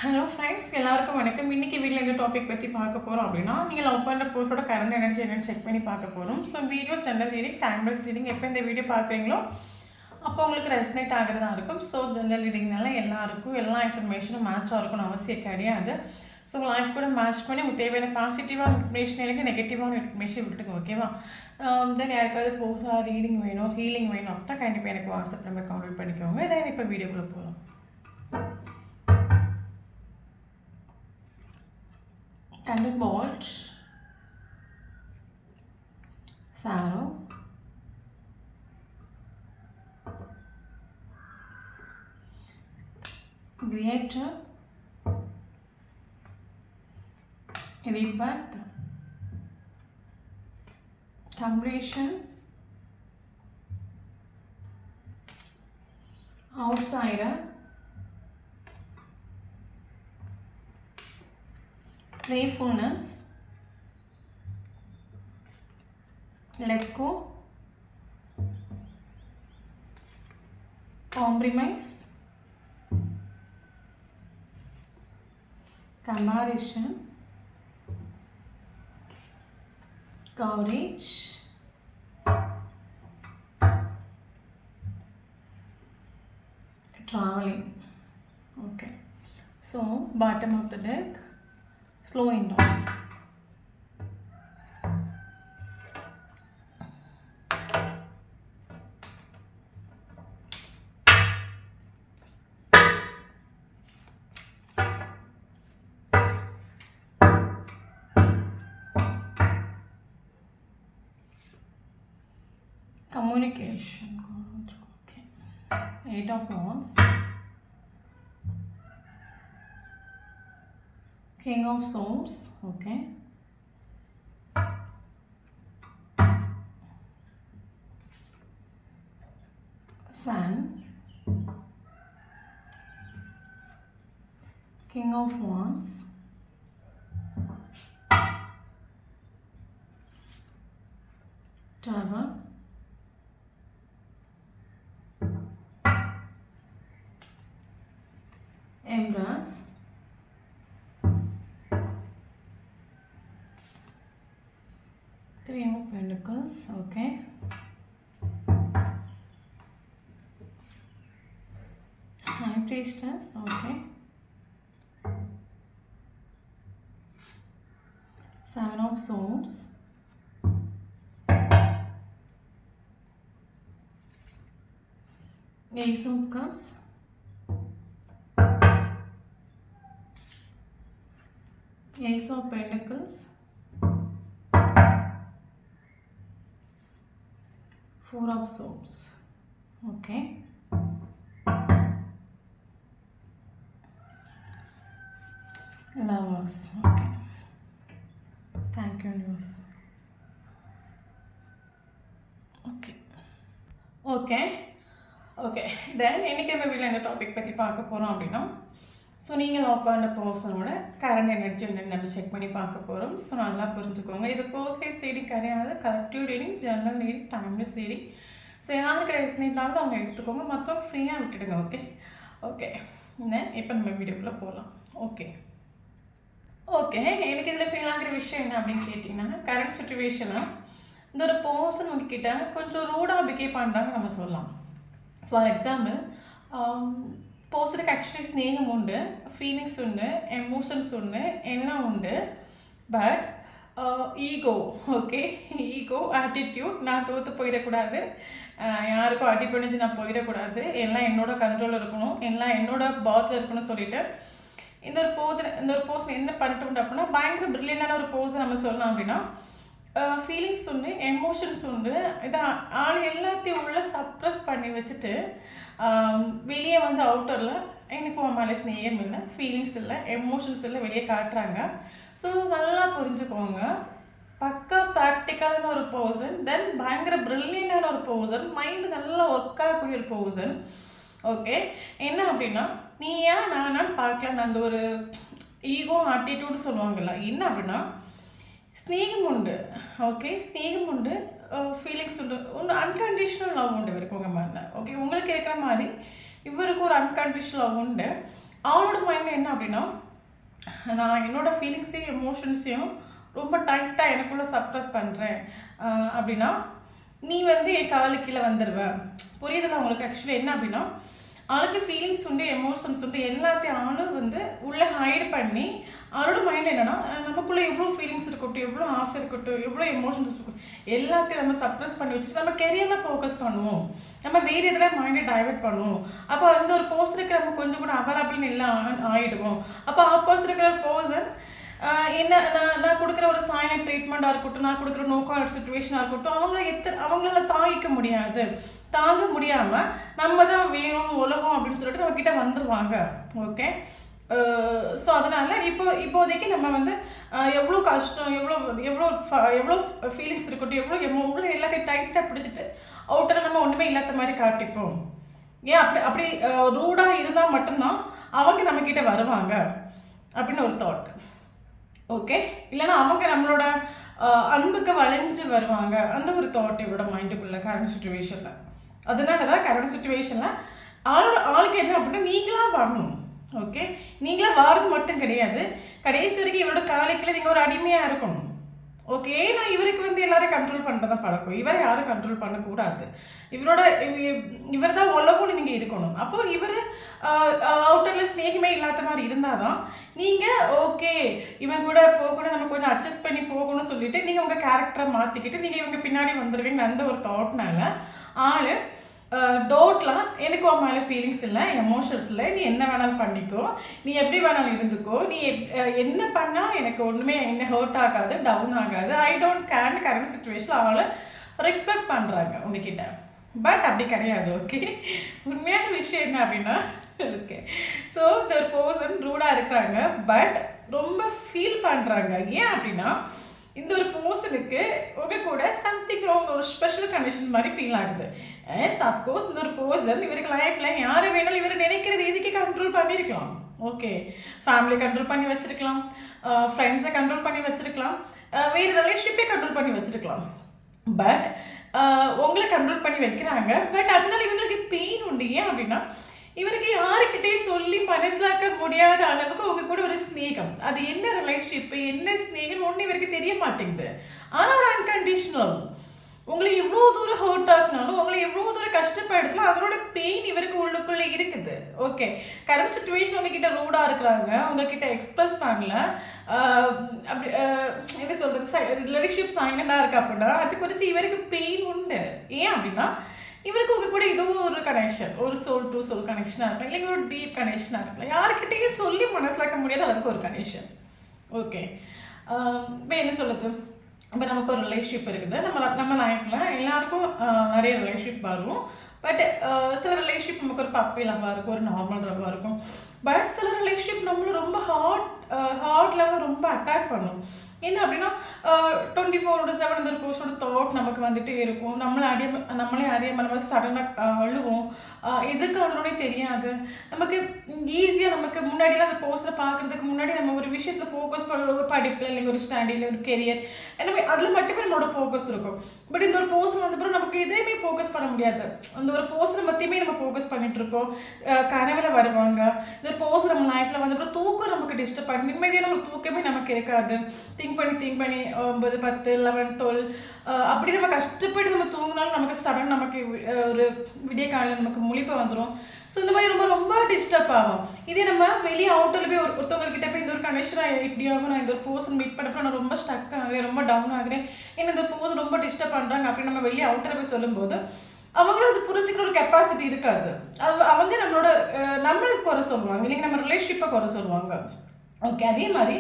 Hello friends, எல்லாருக்கும் வணக்கம். இன்றைக்கி வீடியோவில் எந்த டாபிக் பற்றி பார்க்க போகிறோம் அப்படின்னா, நீங்கள் லவ் பண்ணுற போஸ்டோட கரண்ட் எனர்ஜி என்னென்னு செக் பண்ணி பார்க்க போகிறோம். So video general reading, timeless reading. எப்போ இந்த வீடியோ பார்க்குறீங்களோ அப்போ உங்களுக்கு ரெஸ்னேட் ஆகிறதா இருக்கும். ஸோ ஜென்ரல் ரீடிங்னால எல்லாருக்கும் எல்லா இன்ஃபர்மேஷனும் மேட்சாக இருக்கும்னு அவசியம் கிடையாது. ஸோ உங்கள் லைஃப் கூட மேட்ச் பண்ணி உங்களுக்கு தேவையான பாசிட்டிவான இன்ஃபர்மேஷன் எனக்கு நெகட்டிவான இன்ஃபர்மேஷன் விட்டுங்க, ஓகேவா? தென் யாருக்காவது போஸாக ரீடிங் வேணும், ஹீலிங் வேணும் அப்படின்னா கண்டிப்பாக எனக்கு வாட்ஸ்அப் நம்பர் கான்டாக்ட் பண்ணிக்கோங்க. தென் இப்போ வீடியோக்குள்ளே போகலாம். Thunderbolt, Sorrow, Creator, Rebirth, Completion, Outsider, Playfulness, Let Go, Compromise, Comparison, Courage, Traveling. Okay, so bottom of the deck, slowing down. Communication. Okay. 8 of Wands, King of Swords. Okay. Sun, King of Wands, Tower, Empress, Three of Pentacles. Okay. High Priestess. Okay. Seven of Swords, Ace of Cups, Ace of Pentacles, Four of Swords. Okay. Lovers. Okay. Thank you, news. Okay. தென் இன்றைக்கி நம்ம வீட்டில் எந்த topic பற்றி பார்க்க போகிறோம் அப்படின்னா, so நீங்கள் love பண்ணுற பர்சனோட கரண்ட் எனர்ஜி என்னென்னு நம்ம செக் பண்ணி பார்க்க போகிறோம். ஸோ நல்லா புரிஞ்சுக்கோங்க. இது பர்சனலைஸ் ரீடிங் கிடையாது, collective reading, general reading, timeless reading. So யாருக்கு ரெஸ்னேட் ஆகுது அவங்க எடுத்துக்கோங்க, மற்றவங்க ஃப்ரீயாக விட்டுடுங்க. ஓகே. தென் இப்போ நம்ம வீடியோக்குள்ளே போகலாம். ஓகே, எனக்கு இதில் ஃபீல் ஆகிற விஷயம் என்ன அப்படின்னு கேட்டிங்கன்னா, கரண்ட் சுச்சுவேஷனில் இந்த ஒரு பர்சன் உங்ககிட்ட கொஞ்சம் ரூடாக பிஹேவ் பண்ணுறாங்க நம்ம சொல்லலாம். ஃபார் எக்ஸாம்பிள், பர்சனுக்கு ஆக்சுவலி ஸ்நேகம் உண்டு, ஃபீலிங்ஸ் உண்டு, எமோஷன்ஸ் உண்டு, எல்லாம் உண்டு. பட் ஈகோ, ஈகோ, ஆட்டிடியூட், நான் தோற்று போயிடக்கூடாது, யாருக்கும் அடி பண்ணிச்சு நான் போயிடக்கூடாது, எல்லாம் என்னோட கண்ட்ரோலில் இருக்கணும், எல்லாம் என்னோட பாத்தில் இருக்கணும்னு சொல்லிட்டு இந்த ஒரு பர்சன் என்ன பண்ணிட்டு உண்டு அப்படின்னா, பயங்கர பிரில்லியண்டான ஒரு பர்சன் நம்ம சொல்லலாம். அப்படின்னா ஃபீலிங்ஸ் உண்டு, எமோஷன்ஸ் உண்டு, இதை ஆள் எல்லாத்தையும் உள்ள சப்ரஸ் பண்ணி வச்சுட்டு வெளியே வந்து அவுட்டரில் எனக்கு உன் மேலே ஸ்நேகம் இல்லை, ஃபீலிங்ஸ் இல்லை, எமோஷன்ஸ் இல்லை வெளியே காட்டுறாங்க. ஸோ நல்லா புரிஞ்சுக்கோங்க, பக்கா ப்ராக்டிக்கலான ஒரு பர்சன், தென் பயங்கர ப்ரில்லியண்டான ஒரு பர்சன், மைண்டு நல்லா ஒர்க் ஆகக்கூடிய ஒரு பர்சன். ஓகே, என்ன அப்படின்னா, நீ ஏன் நானான்னு பார்க்கலாம். அந்த ஒரு ஈகோ ஆட்டிடியூடு சொல்லுவாங்கள்ல, என்ன அப்படின்னா ஸ்நேகம் உண்டு. ஸ்நேகம் உண்டு, ஃபீலிங்ஸ் உண்டு, ஒன்று அன்கண்டிஷனல் லவ் உண்டு இவருக்கு உங்கள் மேலே. உங்களுக்கு இருக்கிற மாதிரி இவருக்கு ஒரு அன்கண்டிஷனல் லவ் உண்டு. அவளோட மைண்டில் என்ன அப்படின்னா, நான் என்னோட ஃபீலிங்ஸையும் எமோஷன்ஸையும் ரொம்ப டைட்டாக எனக்குள்ளே சப்ரஸ் பண்ணுறேன் அப்படின்னா, நீ வந்து என் காலுக்கு கீழே வந்துடுவ. புரியுதுல உங்களுக்கு? ஆக்சுவலி என்ன அப்படின்னா, அவளுக்கு ஃபீலிங்ஸ் உண்டு, எமோஷன்ஸ் உண்டு, எல்லாத்தையும் ஆளும் வந்து உள்ளே ஹைட் பண்ணி அவளோட மைண்ட் என்னன்னா, நமக்குள்ளே எவ்வளோ ஃபீலிங்ஸ் இருக்கட்டும், எவ்வளோ ஆசை இருக்கட்டும், எவ்வளோ எமோஷன்ஸ் இருக்கட்டும், எல்லாத்தையும் நம்ம சப்ரஸ் பண்ணி வச்சுட்டு நம்ம கெரியரில் ஃபோக்கஸ் பண்ணுவோம். நம்ம வேறு எதில் மைண்டை டைவெர்ட் பண்ணுவோம். அப்போ அந்த ஒரு பர்சனுக்கு நம்ம கொஞ்சம் கூட அவைலபிள்னு எல்லாம் ஆகிடுவோம். அப்போ ஆப்போசிட் இருக்கிற பர்சன் என்ன, நான் கொடுக்குற ஒரு சைலண்ட் ட்ரீட்மெண்ட்டாக இருக்கட்டும், நான் கொடுக்குற நோ கான்டாக்ட் சிச்சுவேஷனாக இருக்கட்டும், அவங்களால தாங்கிக்க முடியாது. தாங்க முடியாமல் நம்ம தான் வேணும் உலகம் அப்படின்னு சொல்லிட்டு நம்மக்கிட்ட வந்துடுவாங்க. ஓகே. ஸோ அதனால் இப்போதைக்கு நம்ம வந்து எவ்வளோ கஷ்டம், எவ்வளோ எவ்வளோ எவ்வளோ ஃபீலிங்ஸ் இருக்கட்டும், எவ்வளோ எல்லாத்தையும் டைட்டாக பிடிச்சிட்டு அவுட்டரில் நம்ம ஒன்றுமே இல்லாத மாதிரி காட்டிப்போம். ஏன் அப்படி ரூடாக இருந்தால் மட்டும்தான் அவங்க நம்மக்கிட்ட வருவாங்க அப்படின்னு ஒரு தாட். ஓகே. இல்லைன்னா அவங்க நம்மளோட அன்புக்கு வளைஞ்சு வருவாங்க. அந்த ஒரு தாட் இவரோட மைண்டுக்குள்ளே கரண்ட் சுச்சுவேஷனில். அதனால தான் கரண்ட் சுச்சுவேஷனில் ஆளுக்கு என்ன அப்படின்னா, நீங்களாக வரணும். ஓகே. நீங்களாக வாரது மட்டும் கிடையாது, கடைசி வரைக்கும் இவரோட காலைக்கில் நீங்கள் ஒரு அடிமையாக இருக்கணும். ஓகே. ஏன்னா இவருக்கு வந்து எல்லாரையும் கண்ட்ரோல் பண்ணுறதான் பழக்கம். இவரை யாரும் கண்ட்ரோல் பண்ணக்கூடாது. இவர் தான் உலகம்னு நீங்கள் இருக்கணும். அப்போ இவர் அவுட்டரில் ஸ்நேகமே இல்லாத மாதிரி இருந்தால் தான் நீங்கள் ஓகே இவன் கூட போகணும், நம்ம கொஞ்சம் அட்ஜஸ்ட் பண்ணி போகணும்னு சொல்லிட்டு நீங்கள் உங்கள் கேரக்டரை மாற்றிக்கிட்டு நீங்கள் இவங்க பின்னாடி வந்துடுவீங்க. அந்த ஒரு தாட்னால ஆள் டோட்லாம் எனக்கு உன் மேலே ஃபீலிங்ஸ் இல்லை, எமோஷன்ஸ் இல்லை, நீ என்ன வேணாலும் பண்ணிக்கோ, நீ எப்படி வேணாலும் இருந்துக்கோ, நீ என்ன பண்ணால் எனக்கு ஒன்றுமே என்ன ஹர்ட் ஆகாது, டவுன் ஆகாது, I don't care current situation அவளை ரிஃப்ளெக்ட் பண்ணுறாங்க உங்ககிட்ட. பட் அப்படி கிடையாது. ஓகே. உண்மையான விஷயம் என்ன அப்படின்னா, ஓகே, ஸோ இந்த ஒரு பர்சன் ரூடாக இருக்கிறாங்க, பட் ரொம்ப ஃபீல் பண்ணுறாங்க. ஏன் அப்படின்னா, இந்த ஒரு பர்சனுக்கு உங்க கூட சம்திங் ராங், ஒரு ஸ்பெஷல் கண்டிஷன் மாதிரி ஃபீல் ஆகுது. அஃப்கோர்ஸ் இந்த ஒரு பர்சன் இவருக்கு லைஃப்பில் யாரை வேணாலும் இவர் நினைக்கிற ரீதிக்கு கண்ட்ரோல் பண்ணியிருக்கலாம். ஓகே. ஃபேமிலி கண்ட்ரோல் பண்ணி வச்சுருக்கலாம், ஃப்ரெண்ட்ஸை கண்ட்ரோல் பண்ணி வச்சுருக்கலாம், வேறு ரிலேஷன்ஷிப்பே கண்ட்ரோல் பண்ணி வச்சுருக்கலாம். பட் உங்களை கண்ட்ரோல் பண்ணி வைக்கிறாங்க. பட் அதனால இவங்களுக்கு பெயின் உண்டு. ஏன் அப்படின்னா, இவருக்கு யாருக்கிட்டே சொல்லி மனசிலாக்க முடியாத அளவுக்கு உங்க கூட ஒரு ஸ்நேகம், அது என்ன ரிலேஷன்ஷிப்பு, என்ன ஸ்நேகம் ஒன்று இவருக்கு தெரிய மாட்டேங்குது. ஆனால் ஒரு அன்கண்டிஷனல் உங்களை எவ்வளோ தூரம் ஹர்ட் ஆகினாலும், உங்களை எவ்வளோ தூரம் கஷ்டப்படுத்தலாம், அதனோட பெயின் இவருக்கு உள்ளுக்குள்ளே இருக்குது. ஓகே. கரண்ட் சுச்சுவேஷன் உங்ககிட்ட ரூடாக இருக்கிறாங்க, உங்ககிட்ட எக்ஸ்பிரஸ் பண்ணல, அப்படி என்ன சொல்கிறது, ரிலேஷன்ஷிப் சைலண்டாக இருக்கு அப்படின்னா அது குறித்து இவருக்கு பெயின் உண்டு. ஏன் அப்படின்னா, இவருக்கு உங்க கூட ஏதோ ஒரு கனெக்ஷன், ஒரு சோல் டு சோல் கனெக்ஷனாக இருக்கலாம், இல்லைங்க ஒரு டீப் கனெக்ஷனாக இருக்கலாம், யாருக்கிட்டையும் சொல்லி மனசிலாக்க முடியாத அளவுக்கு ஒரு கனெக்ஷன். ஓகே. இப்போ என்ன சொல்லுது, இப்போ நமக்கு ஒரு ரிலேஷன்ஷிப் இருக்குது, நம்ம லைஃப்பில் எல்லாருக்கும் நிறைய ரிலேஷன்ஷிப் வரும். பட் சில ரிலேஷன்ஷிப் நமக்கு ஒரு பப்பி லவ்வாக இருக்கும், ஒரு நார்மல் லவ்வாக இருக்கும். பட் சில ரிலேஷன்ஷிப் நம்மளை ரொம்ப ஹார்ட் லெவலில் ரொம்ப அட்டாக் பண்ணும். என்ன அப்படின்னா 24/7 இந்த ஒரு பர்சனோட தாட் நமக்கு வந்துட்டே இருக்கும். நம்மளே அறியாமல் நம்ம சடனாக அழுவோம். எதுக்கு அழுனே தெரியாது. நமக்கு ஈஸியாக நமக்கு முன்னாடிலாம் அந்த பர்சனை பார்க்குறதுக்கு முன்னாடி நம்ம ஒரு விஷயத்தில் ஃபோக்கஸ் பண்ணுற, ஒரு படிப்பில் இல்லைங்க, ஒரு ஸ்டாண்டில், ஒரு கெரியர், எல்லாமே அதில் மட்டுமே நம்மளோட ஃபோக்கஸ் இருக்கும். பட் இந்த ஒரு பர்சன் வந்த பிறகு நமக்கு எதையுமே ஃபோக்கஸ் பண்ண முடியாது. அந்த ஒரு பர்சனை மத்தியுமே நம்ம ஃபோக்கஸ் பண்ணிட்டு இருப்போம். கனவுல வருவாங்க. இந்த ஒரு பர்சன் நம்ம லைஃப்பில் வந்த பிறகு தூக்கம் நமக்கு டிஸ்டர்ப் ஆகிடும். நிம்மதியான ஒரு தூக்கமே நமக்கு இருக்காது. திங்க் பண்ணி 9, 10, 11, 12 அப்படி நம்ம கஷ்டப்பட்டு நம்ம தூங்கினாலும் நமக்கு சடன் நமக்கு ஒரு விடிய காலையில் நமக்கு முழிப்பு வந்துடும். ஸோ இந்த மாதிரி ரொம்ப ரொம்ப டிஸ்டர்ப் ஆகும். இதே நம்ம வெளியே அவுட்டரில் போய் ஒருத்தவங்கக்கிட்ட போய் இந்த ஒரு கனெக்ஷனாக இப்படியாகும், நான் இந்த ஒரு பர்சன் மீட் பண்ணப்போ நான் ரொம்ப ஸ்டக் ஆகுறேன், ரொம்ப டவுன் ஆகுறேன், ஏன்னா இந்த பர்சன் ரொம்ப டிஸ்டர்ப் பண்ணுறாங்க அப்படின்னு நம்ம வெளியே அவுட்டரில் போய் சொல்லும்போது அவங்களும் அது புரிஞ்சுக்கிற ஒரு கெப்பாசிட்டி இருக்காது. அவங்க நம்மளுக்கு குறை சொல்லுவாங்க, இல்லைங்க நம்ம ரிலேஷன்ஷிப்பை குறை சொல்லுவாங்க. ஓகே. அதே மாதிரி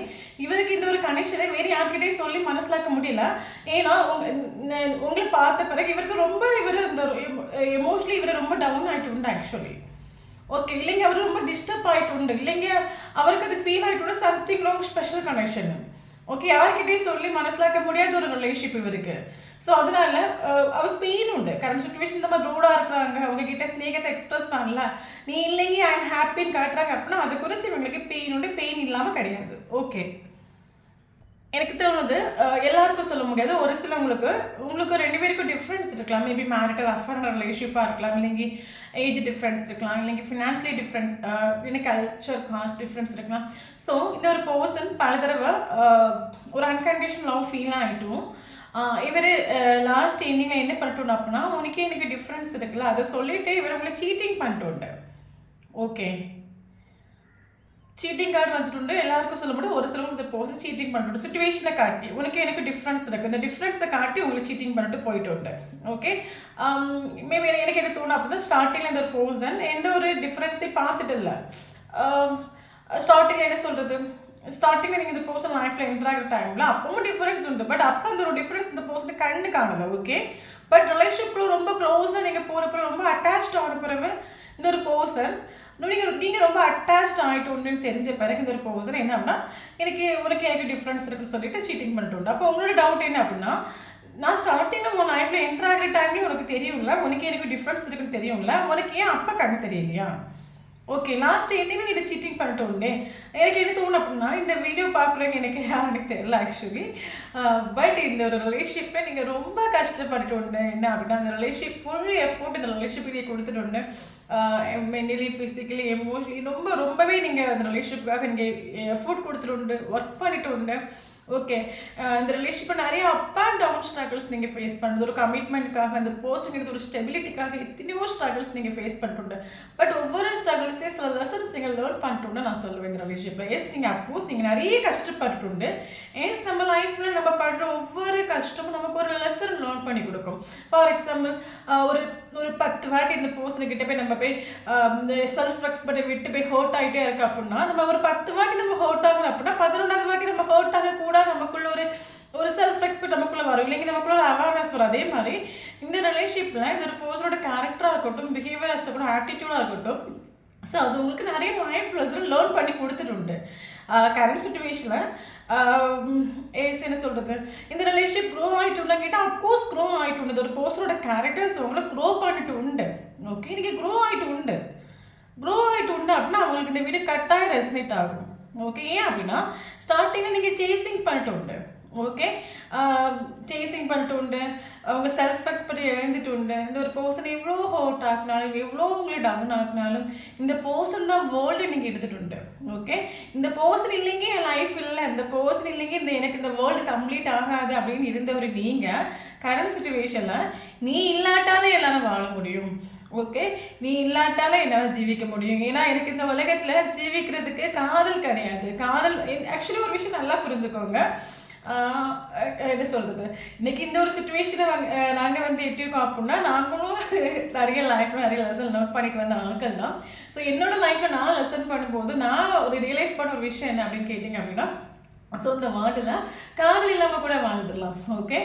இவருக்கு இந்த ஒரு கனெக்ஷனை வேறு யார்கிட்டையும் சொல்லி மனசிலாக்க முடியல. ஏன்னா உங்களை பார்த்த பிறகு இவருக்கு ரொம்ப இந்த எமோஷனலி இவர் ரொம்ப டவுன் ஆகிட்டு உண்டு ஆக்சுவலி. ஓகே. இல்லைங்க அவர் ரொம்ப டிஸ்டர்ப் ஆகிட்டு உண்டு, இல்லைங்க அவருக்கு அது ஃபீல் ஆகிட்டு உண்டு, something wrong, special connection. Okay. யார்கிட்டையும் சொல்லி மனசிலாக்க முடியாத ஒரு ரிலேஷன்ஷிப் இவருக்கு. ஸோ அதனால அவர் பெயின் உண்டு. கரண்ட் சுச்சுவேஷன் இந்த மாதிரி ரூடாக இருக்கிறாங்க, அவங்ககிட்ட ஸ்நேகத்தை எக்ஸ்பிரஸ் பண்ணல, நீ இல்லைங்க ஐ எம் ஹாப்பின்னு காட்டுறாங்க அப்படின்னா அது குறித்து இவங்களுக்கு பெயின் உண்டு. பெயின் இல்லாமல் கிடையாது. ஓகே. எனக்கு தோணுது எல்லாருக்கும் சொல்ல முடியாது. ஒரு சிலவங்களுக்கு உங்களுக்கு 2 பேருக்கும் டிஃப்ரென்ஸ் இருக்கலாம். மேபி மேரிட்டல் அஃபேர் ரிலேஷன்ஷிப்பா இருக்கலாம். இல்லைங்க ஏஜ் டிஃப்ரென்ஸ் இருக்கலாம். இல்லைங்க ஃபினான்ஷியலி டிஃப்ரென்ஸ் இல்லைங்க கல்ச்சர் காஸ்ட் டிஃப்ரென்ஸ் இருக்கலாம். ஸோ இந்த ஒரு பர்சன் பல தடவை ஒரு அன்கண்டிஷனல் லவ் ஃபீல் ஆகிட்டும் இவர் லாஸ்ட் எண்டிங்கில் என்ன பண்ணிட்டோம் அப்படின்னா, உனக்கே எனக்கு டிஃப்ரென்ஸ் இருக்குல்ல அதை சொல்லிட்டு இவர் உங்களை சீட்டிங் பண்ணிட்டு ஓகே சீட்டிங் கார்டு வந்துட்டு எல்லாருக்கும் சொல்ல முடியும். ஒரு சிலவங்க இந்த பர்சன் சீட்டிங் பண்ணிட்டு சுச்சுவேஷனை காட்டி உனக்கு எனக்கு டிஃப்ரென்ஸ் இருக்குது இந்த டிஃப்ரென்ஸை காட்டி உங்களை சீட்டிங் பண்ணிட்டு போயிட்டு உண்டு. ஓகே மேபி எனக்கு என்ன தோணும் அப்படின்னா, ஸ்டார்டிங்கில் இந்த ஒரு பர்சன் எந்த ஒரு டிஃப்ரென்ஸையும் பார்த்துட்டு இல்லை. ஸ்டார்டிங்கில் என்ன சொல்கிறது, ஸ்டார்டிங்கில் நீங்கள் இந்த பர்சன் லைஃப்பில் என்டர் ஆகிற டைமில் அப்பவும் டிஃப்ரென்ஸ் உண்டு. பட் அப்போ அந்த ஒரு டிஃப்ரென்ஸ் இந்த பர்சன் கண்ணு காணல. ஓகே பட் ரிலேஷன்ஷிப்பில் ரொம்ப க்ளோஸாக நீங்கள் போகிறப்ப ரொம்ப அட்டாச்ட் ஆன பிறகு இந்த ஒரு பர்சன் நீங்கள் ரொம்ப அட்டாச்ட் ஆகிட்டு தெரிஞ்ச பிறகு இந்த ஒரு பர்சன் என்ன அப்படின்னா, எனக்கு டிஃப்ரென்ஸ் இருக்குன்னு சொல்லிட்டு சீட்டிங் பண்ணிட்டு உண்டு. அப்போ உங்களோட டவுட் என்ன அப்படின்னா, நான் ஸ்டார்டிங்கில் உன் லைஃப்பில் என்டர் ஆகிற டைம்லேயும் உனக்கு தெரியும்ல, எனக்கு டிஃப்ரென்ஸ் இருக்குன்னு தெரியும்ல, உனக்கு ஏன் அப்போ கண்ணு தெரியலையா? ஓகே லாஸ்ட் எண்டிங்கில் நீ சீட்டிங் பண்ணிட்டு உண்டு. எனக்கு என்ன தோணும் அப்படின்னா, இந்த வீடியோ பார்க்குறவங்க எனக்கு எனக்கு தெரியல ஆக்சுவலி. பட் இந்த ஒரு ரிலேஷன்ஷிப்பில் நீங்கள் ரொம்ப கஷ்டப்பட்டு உண்டு. என்ன அப்படின்னா, அந்த ரிலேஷன்ஷிப் ஃபுல் எஃபோர்ட் இந்த ரிலேஷன்ஷிப் நீங்கள் கொடுத்துட்டு உண்டு. மென்டலி ஃபிசிக்கலி எமோஷனலி ரொம்பவே நீங்கள் அந்த ரிலேஷன்ஷிப்புக்காக நீங்கள் எஃபோர்ட் கொடுத்துட்டு உண்டு, ஒர்க் பண்ணிட்டு உண்டு. ஓகே இந்த ரிலேஷன்ஷிப்பை நிறைய அப் அண்ட் டவுன் ஸ்ட்ரகிள்ஸ் நீங்கள் ஃபேஸ் பண்ணுறது, ஒரு கமிட்மெண்ட்டுக்காக அந்த பர்சனுக்கு ஒரு ஸ்டெபிலிட்டிக்காக எத்தனையோ ஸ்ட்ரகிள்ஸ் நீங்கள் ஃபேஸ் பண்ணிட்டு. பட் ஒவ்வொரு ஸ்ட்ரகிள்ஸே சில லெசன்ஸ் நீங்கள் லேர்ன் பண்ணிட்டு நான் சொல்லுவேன் இந்த ரிலேஷன்ஷிப்பில். எஸ் நீங்கள் அப்போஸ் நீங்கள் நிறைய கஷ்டப்பட்டுண்டு எஸ் நம்ம லைஃப்பில் நம்ம படுற ஒவ்வொரு கஷ்டமும் நமக்கு ஒரு லெசன் லேர்ன் பண்ணி கொடுக்கும். ஃபார் எக்ஸாம்பிள் ஒரு 10 வாட்டி இந்த பர்சனுக்கிட்ட போய் நம்ம போய் இந்த செல்ஃப் ரெஸ்பெக்டை விட்டு போய் ஹர்ட் ஆகிட்டே இருக்கு அப்படின்னா, நம்ம ஒரு 10 வாட்டி நம்ம ஹர்ட் ஆகுறோம் அப்படின்னா 11வது வாட்டி நம்ம ஹர்ட் ஆகக்கூடாது. நமக்குள்ள ஒரு செல்ஃப் ரெஸ்பெக்ட் நமக்குள்ள வரும், இல்லைங்க நமக்குள்ள ஒரு அவேர்னஸ் வரும். அதே மாதிரி இந்த ரிலேஷன்ஷிப்பில் இந்த ஒரு பர்சனோட கேரக்டராக இருக்கட்டும், பிஹேவியராக இருக்கட்டும், ஆட்டிடியூடாக இருக்கட்டும், ஸோ அது உங்களுக்கு நிறைய லைஃப் லெசன் லேர்ன் பண்ணி கொடுத்துட்டு உண்டு. கரண்ட் சுச்சுவேஷனில் என்ன சொல்கிறது, இந்த ரிலேஷன்ஷிப் க்ரோ ஆகிட்டு உண்டா கேட்டால் அப்கோர்ஸ் க்ரோ ஆகிட்டு உண்டு. ஒரு பர்சனோட கேரக்டர்ஸ் உங்களை க்ரோ பண்ணிட்டு உண்டு. ஓகே நீங்கள் க்ரோ ஆகிட்டு உண்டு அப்படின்னா அவங்களுக்கு இந்த வீடியோ கட்டாயம் ரெசனேட் ஆகும். ஓகே ஏன் அப்படின்னா, ஸ்டார்டிங்கில் நீங்கள் சேசிங் பண்ணிட்டு உண்டு. ஓகே சேசிங் பண்ணிட்டு உண்டு, அவங்க செல்ஃப் ரெஸ்பெக்ட் இழந்துட்டு உண்டு. இந்த ஒரு பர்சன் எவ்வளோ ஹர்ட் ஆகினாலும் எவ்வளோ உங்களை டவுன் ஆகினாலும் இந்த பர்சன் தான் வேர்ல்டு நீங்கள் எடுத்துகிட்டு உண்டு. ஓகே இந்த பர்சன் இல்லைங்க என் லைஃப் இல்லை, இந்த பர்சன் இல்லைங்க எனக்கு இந்த வேர்ல்டு கம்ப்ளீட் ஆகாது அப்படின்னு இருந்தவர் நீங்கள் கரண்ட் சுச்சுவேஷனில் நீ இல்லாட்டாலே எல்லாரும் வாழ முடியும். ஓகே நீ இல்லாட்டாலே என்னால் ஜீவிக்க முடியும். ஏன்னா எனக்கு இந்த உலகத்தில் ஜீவிக்கிறதுக்கு காதல் கிடையாது. காதல் ஆக்சுவலி ஒரு விஷயம் நல்லா புரிஞ்சுக்கோங்க. என்ன சொல்கிறது, இன்றைக்கி இந்த ஒரு சுச்சுவேஷனை நாங்கள் எப்படி இருக்கோம் அப்படின்னா, நாங்களும் நிறைய லைஃப்பில் நிறைய லெசன் லேர்ன் பண்ணிட்டு வந்த ஆட்கள் தான். ஸோ என்னோடய லைஃப்பில் நான் லெசன் பண்ணும்போது நான் ஒரு ரியலைஸ் பண்ண ஒரு விஷயம் என்ன அப்படின்னு கேட்டிங்க அப்படின்னா, ஸோ இந்த வேர்ல்டில் காதல் இல்லாமல் கூட வாழ்ந்துடலாம். ஓகே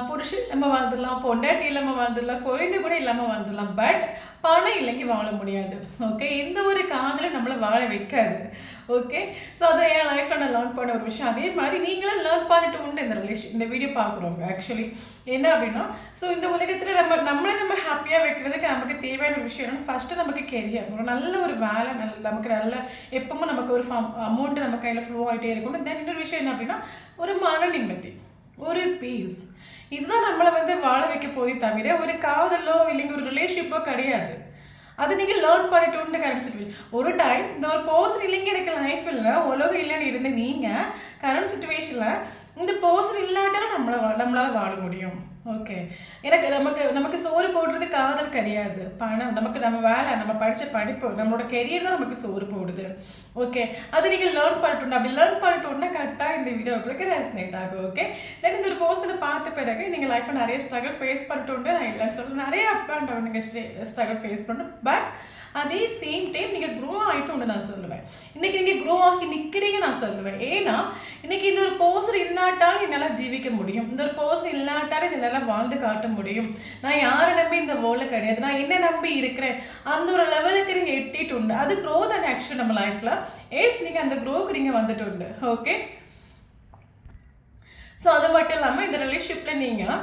புருஷன் இல்லாமல் வாழ்ந்துடலாம், பொண்டாட்டி இல்லாமல் வாழ்ந்துடலாம், குழந்தை கூட இல்லாமல் வாழ்ந்துடலாம். பட் பணம் இல்லைங்க வாழ முடியாது. ஓகே எந்த ஒரு காதலும் நம்மளை வாழ வைக்காது. ஓகே ஸோ அதை என் லைஃப்பில் நான் லேர்ன் பண்ண ஒரு விஷயம். அதே மாதிரி நீங்களும் லேர்ன் பண்ணிட்டு உண்டு இந்த வீடியோ பார்க்குறோங்க. ஆக்சுவலி என்ன அப்படின்னா, ஸோ இந்த உலகத்தில் நம்ம ஹாப்பியாக வைக்கிறதுக்கு நமக்கு தேவையான ஒரு விஷயம் என்னன்னா, ஃபஸ்ட்டு நமக்கு கெரியர், ஒரு நல்ல ஒரு வேலை, நமக்கு நல்ல எப்பவும் நமக்கு ஒரு அமௌண்ட்டு நம்ம கையில் ஃப்ளோ ஆகிட்டே இருக்கும். தென் இன்னொரு விஷயம் என்ன அப்படின்னா, ஒரு மன நிம்மதி, ஒரு பீஸ். இதுதான் நம்மளை வாழ வைக்க போதே தவிர ஒரு காதலோ இல்லைங்க ஒரு ரிலேஷன்ஷிப்போ கிடையாது. அது நீங்கள் லேர்ன் பண்ணிட்டு உண்டு கரண்ட் சுச்சுவேஷன். ஒரு டைம் இந்த ஒரு பர்சன் இல்லைங்க எனக்கு லைஃப் இல்லை, உலகம் இல்லைன்னு இருந்த நீங்கள் கரண்ட் சுச்சுவேஷனில் இந்த பர்சன் இல்லாட்டாலும் நம்மளால் வாழ முடியும். ஓகே நமக்கு சோறு போடுறது காதல் கிடையாது, பணம். நம்ம வேலை, நம்ம படித்த படிப்பு, நம்மளோட கெரியர் தான் நமக்கு சோறு போடுது. ஓகே அது நீங்கள் லேர்ன் பண்ணிட்டு அப்படி லேர்ன் பண்ணிட்டோன்னா கரெக்டாக இந்த வீடியோ உங்களுக்கு ரெசனேட் ஆகும். ஓகே தென் இந்த ஒரு பர்சனை பார்த்த பிறகு நீங்கள் லைஃப்பில் நிறைய ஸ்ட்ரகிள் ஃபேஸ் பண்ணிட்டு உண்டு. நான் இல்லைன்னு சொல்கிறேன், நிறைய அப் அண்ட் டவுன் நீங்கள் ஸ்ட்ரகிள் ஃபேஸ் பண்ணணும். பட் அதே சேம் டைம் நீங்கள் க்ரோ ஆகிட்டு உண்டு நான் சொல்லுவேன். இன்றைக்கி நீங்கள் க்ரோ ஆகி நிற்கிறீங்க நான் சொல்லுவேன். ஏன்னா இன்றைக்கி இந்த ஒரு பர்சன் இல்லாட்டாலும் என்னால் ஜீவிக்க முடியும், இந்த ஒரு பர்சன் இல்லாட்டாலும் என்னால் வாழ்ந்து காட்ட முடியும். நான் யாரை நம்பி இந்த வேர்ல்டில் கிடையாது, நான் என்ன நம்பி இருக்கிறேன், அந்த ஒரு லெவலுக்கு நீங்கள் எட்டிட்டு உண்டு. அது க்ரோ தானே ஆக்சுவலி நம்ம லைஃப்பில். ஏஸ் நீங்கள் அந்த க்ரோக்கு நீங்கள் வந்துட்டு உண்டு. ஓகே ஸோ அது மட்டும் இல்லாமல் இந்த ரிலேஷன்ஷிப்பில் நீங்கள்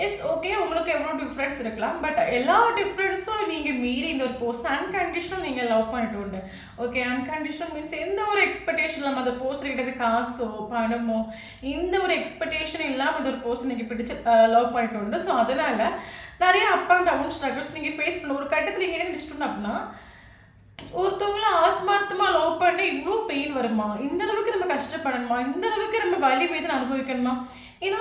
எஸ் ஓகே உங்களுக்கு எவ்வளோ டிஃப்ரென்ஸ் இருக்கலாம், பட் எல்லா டிஃப்ரென்ஸும் நீங்கள் மீறி இந்த ஒரு போஸ்ட் அன்கண்டிஷனல் நீங்கள் லவ் பண்ணிட்டு உண்டு. ஓகே, அன்கண்டிஷனல் மீன்ஸ் எந்த ஒரு எக்ஸ்பெக்டேஷன் இல்லாமல் அந்த போஸ்ட் கிட்டது காசோ பணமோ இந்த ஒரு எக்ஸ்பெக்டேஷன் இல்லாமல் இந்த ஒரு போஸ்ட் நீங்கள் பிடிச்சி லவ் பண்ணிட்டு உண்டு. ஸோ அதனால் நிறைய அப் அண்ட் டவுன் ஸ்ட்ரகிள்ஸ் நீங்கள் ஃபேஸ் பண்ண ஒரு கட்டத்தில் நீங்கள் என்ன நினச்சிட்டோம் அப்படின்னா, ஒருத்தவங்கள ஆத்மார்த்தமாக லவ் பண்ண இவ்வளோ பெயின் வருமா, இந்த அளவுக்கு நம்ம கஷ்டப்படணுமா, இந்த அளவுக்கு நம்ம வலி வேதனை அனுபவிக்கணுமா? ஏன்னா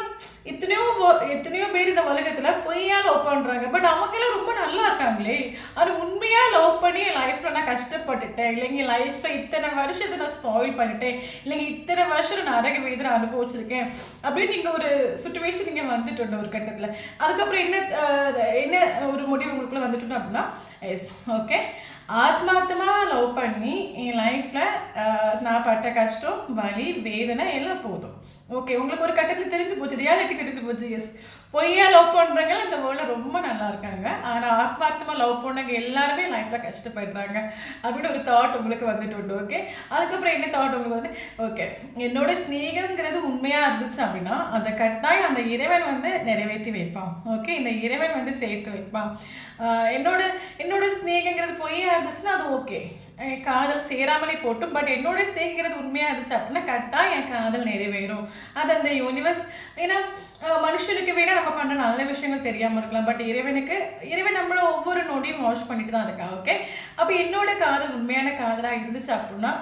எத்தனையோ பேர் இந்த உலகத்தில் பொய்யா லவ் பண்ணுறாங்க, பட் அவங்கெல்லாம் ரொம்ப நல்லா இருக்காங்களே. அது உண்மையாக லவ் பண்ணி என் லைஃப்பில் நான் கஷ்டப்பட்டுட்டேன், இல்லைங்க என் லைஃப்பில் இத்தனை வருஷத்தை நான் ஸ்பாயில் பண்ணிட்டேன், இல்லைங்க இத்தனை வருஷம் நான் நரக வேதனை அனுபவிச்சிருக்கேன் அப்படின்னு நீங்கள் ஒரு சுச்சுவேஷன் நீங்கள் வந்துட்டு ஒரு கட்டத்தில். அதுக்கப்புறம் என்ன ஒரு முடிவு உங்களுக்குள்ள வந்துட்டோம் அப்படின்னா, எஸ் ஓகே ஆத்மார்த்தமாக லவ் பண்ணி என் லைஃப்பில் நான் பட்ட கஷ்டம் வலி வேதனை எல்லாம் போதும். ஓகே, உங்களுக்கு ஒரு கட்டத்தில் தெரிஞ்சு போச்சு, ரியாலிட்டி தெரிஞ்சு போச்சு. எஸ் பொய்யா லவ் பண்ணுறவங்க இந்த வேர்ல்டில் ரொம்ப நல்லா இருக்காங்க, ஆனால் ஆத்மார்த்தமாக லவ் பண்ணவங்க எல்லாருமே லைஃப்பில் கஷ்டப்படுறாங்க அப்படின்னு ஒரு தாட் உங்களுக்கு வந்துட்டு உண்டு. ஓகே, அதுக்கப்புறம் என்ன தாட் உங்களுக்கு வந்து, ஓகே என்னோட ஸ்நேகங்கிறது உண்மையாக இருந்துச்சு அப்படின்னா அந்த கட்டாயம் அந்த இறைவன் வந்து நிறைவேற்றி வைப்பான். ஓகே, இந்த இறைவன் வந்து சேர்த்து வைப்பான். என்னோட ஸ்நேகங்கிறது பொய்யா இருந்துச்சுன்னா அது ஓகே, காதல் சேராமலே போட்டும், பட் என்னோட ஸ்நேகிக்கிறது உண்மையாக இருந்துச்சு அப்படின்னா கட்டாயம் என் காதல் நிறைவேறும். அது அந்த யூனிவர்ஸ். ஏன்னா மனுஷனுக்கு வேணால் நம்ம பண்ணுற நல்ல விஷயங்கள் தெரியாமல் இருக்கலாம், பட் இறைவன் நம்மளை ஒவ்வொரு நொடியும் வாஷ் பண்ணிட்டு தான் இருக்கான். ஓகே, அப்போ என்னோட காதல் உண்மையான காதலாக இருந்துச்சு அப்படின்னா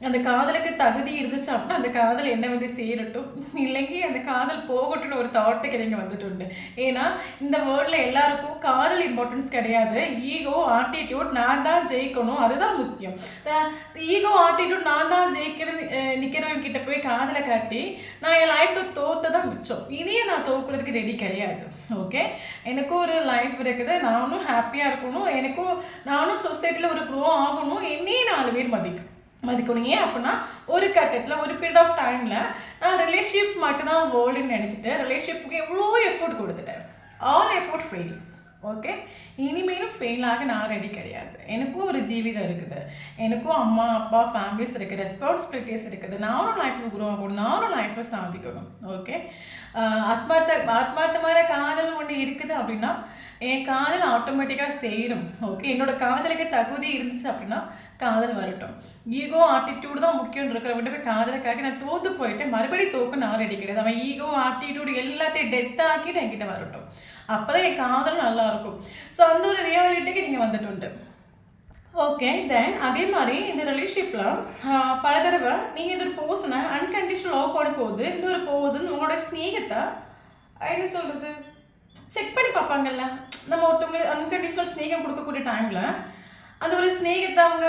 அந்த காதலுக்கு தகுதி இருந்துச்சு அப்படின்னா அந்த காதல் என்ன வந்து சேரட்டும், இல்லைங்க அந்த காதல் போகட்டும்னு ஒரு தாட்டுக்கு நீங்கள் வந்துட்டு. ஏன்னா இந்த வேர்ல்டில் எல்லாருக்கும் காதல் இம்பார்ட்டன்ஸ் கிடையாது. ஈகோ ஆட்டிடியூட் நான் தான் ஜெயிக்கணும் அதுதான் முக்கியம். ஈகோ ஆட்டிடியூட் நான் தான் ஜெயிக்கணும் நிற்கிறவங்க கிட்ட போய் காதலை காட்டி நான் என் லைஃப்பில் தோற்றதான் மிச்சம். இனியே நான் தோக்குறதுக்கு ரெடி கிடையாது. ஓகே, எனக்கும் ஒரு லைஃப் இருக்குது, நானும் ஹாப்பியாக இருக்கணும், நானும் சொசைட்டியில் ஒரு க்ரோ ஆகணும், என்னையே 4 பேர் மதிக்கணும். ஏன் அப்படின்னா ஒரு கட்டத்தில் ஒரு பீரியட் ஆஃப் டைமில் நான் ரிலேஷன்ஷிப் மட்டும்தான் வேர்ல்டுன்னு நினச்சிட்டு ரிலேஷன்ஷிப்புக்கு எவ்வளோ எஃபோர்ட் கொடுத்துட்டேன். All effort fails. ஓகே, இனிமேலும் ஃபெயிலாக நான் ரெடி கிடையாது. எனக்கும் ஒரு ஜீவிதம் இருக்குது, எனக்கும் அம்மா அப்பா ஃபேமிலிஸ் இருக்குது, ரெஸ்பான்சிபிலிட்டிஸ் இருக்குது, நானும் லைஃப்பில் குரோ ஆகணும், நானும் லைஃப்பில் சாதிக்கணும். ஓகே, ஆத்மார்த்தமான காதல் ஒன்று இருக்குது அப்படின்னா என் காதல் ஆட்டோமேட்டிக்காக சேரும். ஓகே, என்னோட காதலுக்கு தகுதி இருந்துச்சு அப்படின்னா காதல் வரட்டும். ஈகோ ஆட்டிடியூடு தான் முக்கியம் இருக்கிறவங்கிட்ட போய் காதலை காட்டி நான் தோற்று போயிட்டேன் மறுபடியும் தோக்க நான் ரெடி கிடையாது. அவன் ஈகோ ஆட்டிடியூடு எல்லாத்தையும் டெத் ஆக்கிட்டு என்கிட்ட வரட்டும், அப்போ தான் என் காதல் நல்லாயிருக்கும். ஸோ அந்த ஒரு ரியாலிட்டிக்கு நீங்கள் வந்துட்டு. ஓகே, தென் அதே மாதிரி இந்த ரிலேஷன்ஷிப்பில் பல தடவை நீங்கள் இந்த ஒரு பர்சனை அன்கண்டிஷனல் லவ் பண்ணும் போது இந்த ஒரு பர்சன் உங்களோட ஸ்நேகத்தை என்ன சொல்கிறது செக் பண்ணி பார்ப்பாங்கல்ல. நம்ம ஒருத்தவங்களுக்கு அன்கண்டிஷனல் ஸ்நேகம் கொடுக்கக்கூடிய டைமில் அந்த ஒரு ஸ்நேகத்தை அவங்க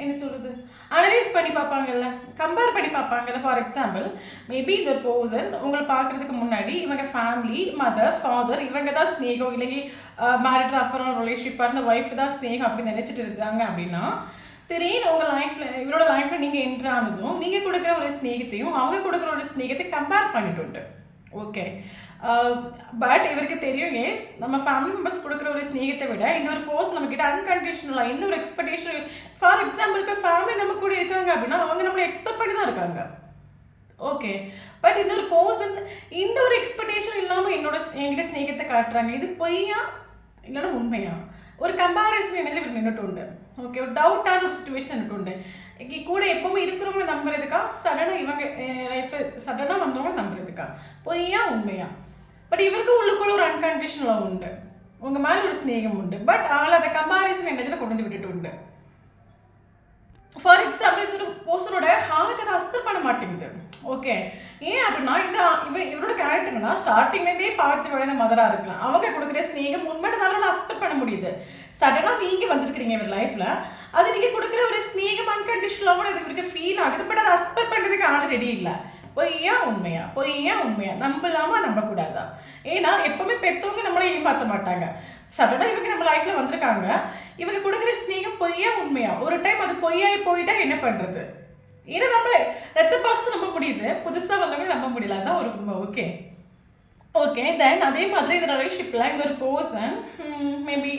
என்ன சொல்கிறது அனலைஸ் பண்ணி பார்ப்பாங்கல்ல, கம்பேர் பண்ணி பார்ப்பாங்கல்ல. ஃபார் எக்ஸாம்பிள் மேபி இந்த ஒரு பர்சன் உங்களை பார்க்குறதுக்கு முன்னாடி இவங்க ஃபேமிலி மதர் ஃபாதர் இவங்க தான் ஸ்நேகம், இல்லைங்க மேரிட் அஃபரான ரிலேஷன்ஷிப்பாக அந்த ஒய்ஃப் தான் ஸ்நேகம் அப்படின்னு நினச்சிட்டு இருந்தாங்க அப்படின்னா திடீர்னு உங்கள் லைஃப்பில் இவரோட லைஃப்பில் நீங்கள் என்ட்ரானதும் நீங்கள் கொடுக்குற ஒரு ஸ்நேகத்தையும் அவங்க கொடுக்குற ஒரு ஸ்நேகத்தை கம்பேர் பண்ணிட்டு உண்டு. ஓகே, பட் இவருக்கு தெரியும் எஸ் நம்ம ஃபேமிலி மெம்பர்ஸ் கொடுக்குற ஒரு ஸ்நேகத்தை விட இந்த ஒரு போஸ்ட் நம்மக்கிட்ட அன்கண்டிஷனலாக எந்த ஒரு எக்ஸ்பெக்டேஷன். ஃபார் எக்ஸாம்பிள் இப்போ ஃபேமிலி நம்ம கூட இருக்காங்க அப்படின்னா அவங்க நம்மளை எக்ஸ்பெக்ட் பண்ணி தான் இருக்காங்க. ஓகே, பட் இந்த ஒரு பர்சன் இந்த ஒரு எக்ஸ்பெக்டேஷன் இல்லாமல் என்கிட்ட ஸ்நேகத்தை காட்டுறாங்க, இது பொய்யா இல்லைன்னா உண்மையா? ஒரு கம்பேரிசன் எனக்கு இவர் நின்றுட்டு உண்டு. ஓகே, ஒரு டவுட்டான ஒரு சுச்சுவேஷன் எனக்கு உண்டு. கூட எப்பவுமே இருக்கிறவங்க நம்புறதுக்கா சடனாக இவங்க லைஃப்பில் சடனாக வந்தவங்க நம்புறதுக்கா பொய்யா உண்மையா? பட் இவருக்கு உள்ளுக்குள்ள ஒரு அன்கண்டிஷனலாக உண்டு, உங்கள் மேலே ஒரு ஸ்நேகம் உண்டு, பட் அவளை அதை கம்பேரிசன் என்ற கொண்டு வந்து விட்டுட்டு உண்டு. ஃபார் எக்ஸாம்பிள் இந்த ஒரு பர்சனோட ஹார்ட் அதை அக்செப்ட் பண்ண மாட்டேங்குது. ஓகே, ஏன் அப்படின்னா இவரோட கேரக்டர்னா ஸ்டார்டிங்லேருந்தே பார்த்து வளர்ந்த மதராக இருக்கலாம், அவங்க கொடுக்குற ஸ்நேகம் உண்மையான அவரால் அக்செப்ட் பண்ண முடியுது. சடனாக நீங்கள் வந்துருக்கிறீங்க இவர் லைஃப்பில், அது நீங்கள் கொடுக்குற ஒரு ஸ்நேகம் அன்கண்டிஷனலாகவும் அது இவருக்கு ஃபீல் ஆகுது, பட் அதை அக்செப்ட் பண்ணுறதுக்கு ஆள் ரெடி இல்லை. பொய்யா உண்மையா? பொய்யா உண்மையா? நம்பலாமா நம்பக்கூடாதா? ஏன்னா எப்பவுமே பெற்றவங்க நம்மளை ஏமாற்ற மாட்டாங்க. சடனாக இவங்க நம்ம லைஃப்பில் வந்திருக்காங்க, இவங்க கொடுக்குற ஸ்நேகம் பொய்யா உண்மையா? ஒரு டைம் அது பொய்யாகி போயிட்டா என்ன பண்ணுறது? ஏன்னா நம்ம ரத்த பாசத்தை நம்ப முடியுது, புதுசாக வந்தவங்க நம்ப முடியல, அதான் ஒரு உண்மை. Okay, okay. தென் அதே மாதிரி இந்த ரிலேஷன்ஷிப்ல இந்த ஒரு பெர்சன் மேபி